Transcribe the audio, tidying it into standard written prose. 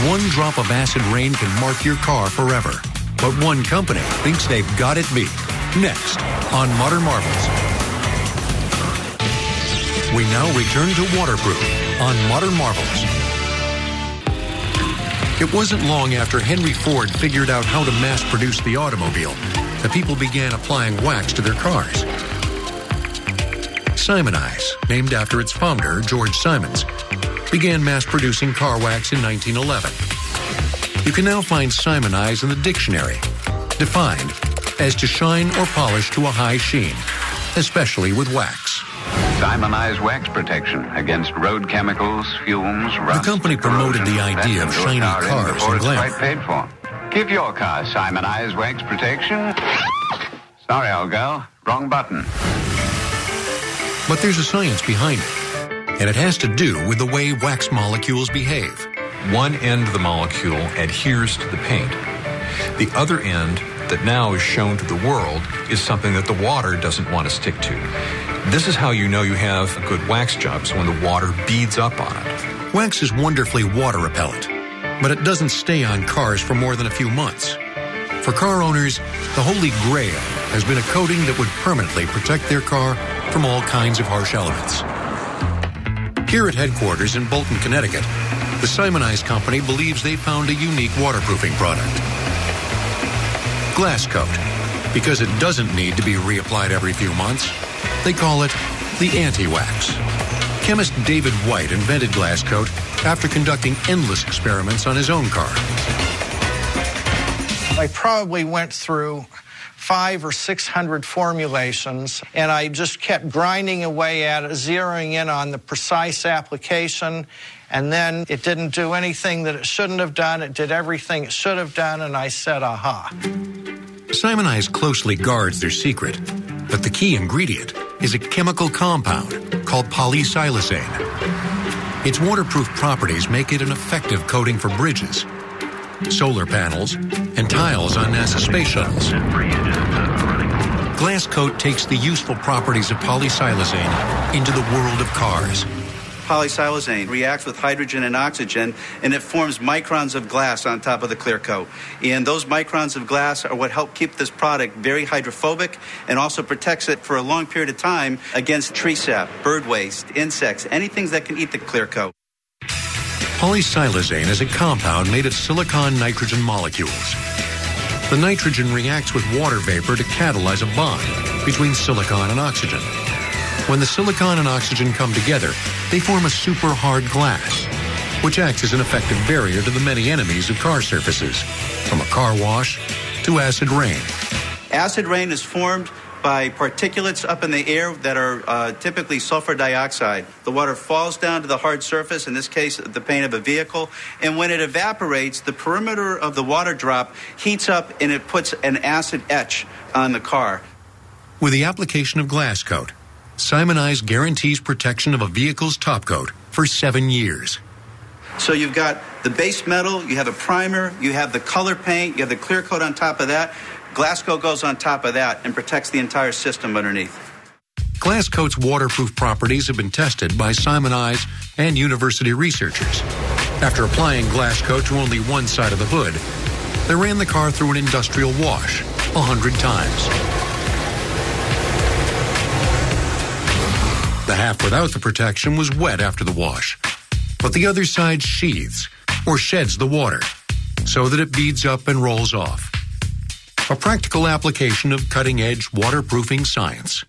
one drop of acid rain can mark your car forever. But one company thinks they've got it beat. Next, on Modern Marvels. We now return to waterproof on Modern Marvels. It wasn't long after Henry Ford figured out how to mass-produce the automobile that people began applying wax to their cars. Simoniz, named after its founder, George Simons, began mass-producing car wax in 1911. You can now find Simoniz in the dictionary, defined as to shine or polish to a high sheen, especially with wax. Simonized wax protection against road chemicals, fumes, rust. The company promoted the idea of shiny cars and glamour. Quite paid for. Give your car Simonized wax protection. Sorry, old girl. Wrong button. But there's a science behind it, and it has to do with the way wax molecules behave. One end of the molecule adheres to the paint. The other end that now is shown to the world is something that the water doesn't want to stick to. This is how you know you have a good wax job, is when the water beads up on it. Wax is wonderfully water repellent, but it doesn't stay on cars for more than a few months. For car owners, the holy grail has been a coating that would permanently protect their car from all kinds of harsh elements. Here at headquarters in Bolton, Connecticut, the Simonized company believes they found a unique waterproofing product. Glass Coat, because it doesn't need to be reapplied every few months. They call it the anti-wax. Chemist David White invented Glass Coat after conducting endless experiments on his own car. I probably went through 500 or 600 formulations, and I just kept grinding away at it, zeroing in on the precise application, and then it didn't do anything that it shouldn't have done. It did everything it should have done, and I said, aha. Simoniz closely guards their secret, but the key ingredient is a chemical compound called polysiloxane. Its waterproof properties make it an effective coating for bridges, solar panels, and tiles on NASA space shuttles. Glass Coat takes the useful properties of polysiloxane into the world of cars. Polysiloxane reacts with hydrogen and oxygen, and it forms microns of glass on top of the clear coat. And those microns of glass are what help keep this product very hydrophobic and also protects it for a long period of time against tree sap, bird waste, insects, anything that can eat the clear coat. Polysiloxane is a compound made of silicon-nitrogen molecules. The nitrogen reacts with water vapor to catalyze a bond between silicon and oxygen. When the silicon and oxygen come together, they form a super hard glass, which acts as an effective barrier to the many enemies of car surfaces, from a car wash to acid rain. Acid rain is formed by particulates up in the air that are typically sulfur dioxide. The water falls down to the hard surface, in this case, the paint of a vehicle, and when it evaporates, the perimeter of the water drop heats up and it puts an acid etch on the car. With the application of Glass Coat, Simoniz guarantees protection of a vehicle's top coat for 7 years. So you've got the base metal, you have a primer, you have the color paint, you have the clear coat on top of that. Glass Coat goes on top of that and protects the entire system underneath. Glass Coat's waterproof properties have been tested by Simoniz and university researchers. After applying Glass Coat to only one side of the hood, they ran the car through an industrial wash 100 times. The half without the protection was wet after the wash, but the other side sheathes or sheds the water so that it beads up and rolls off. A practical application of cutting-edge waterproofing science.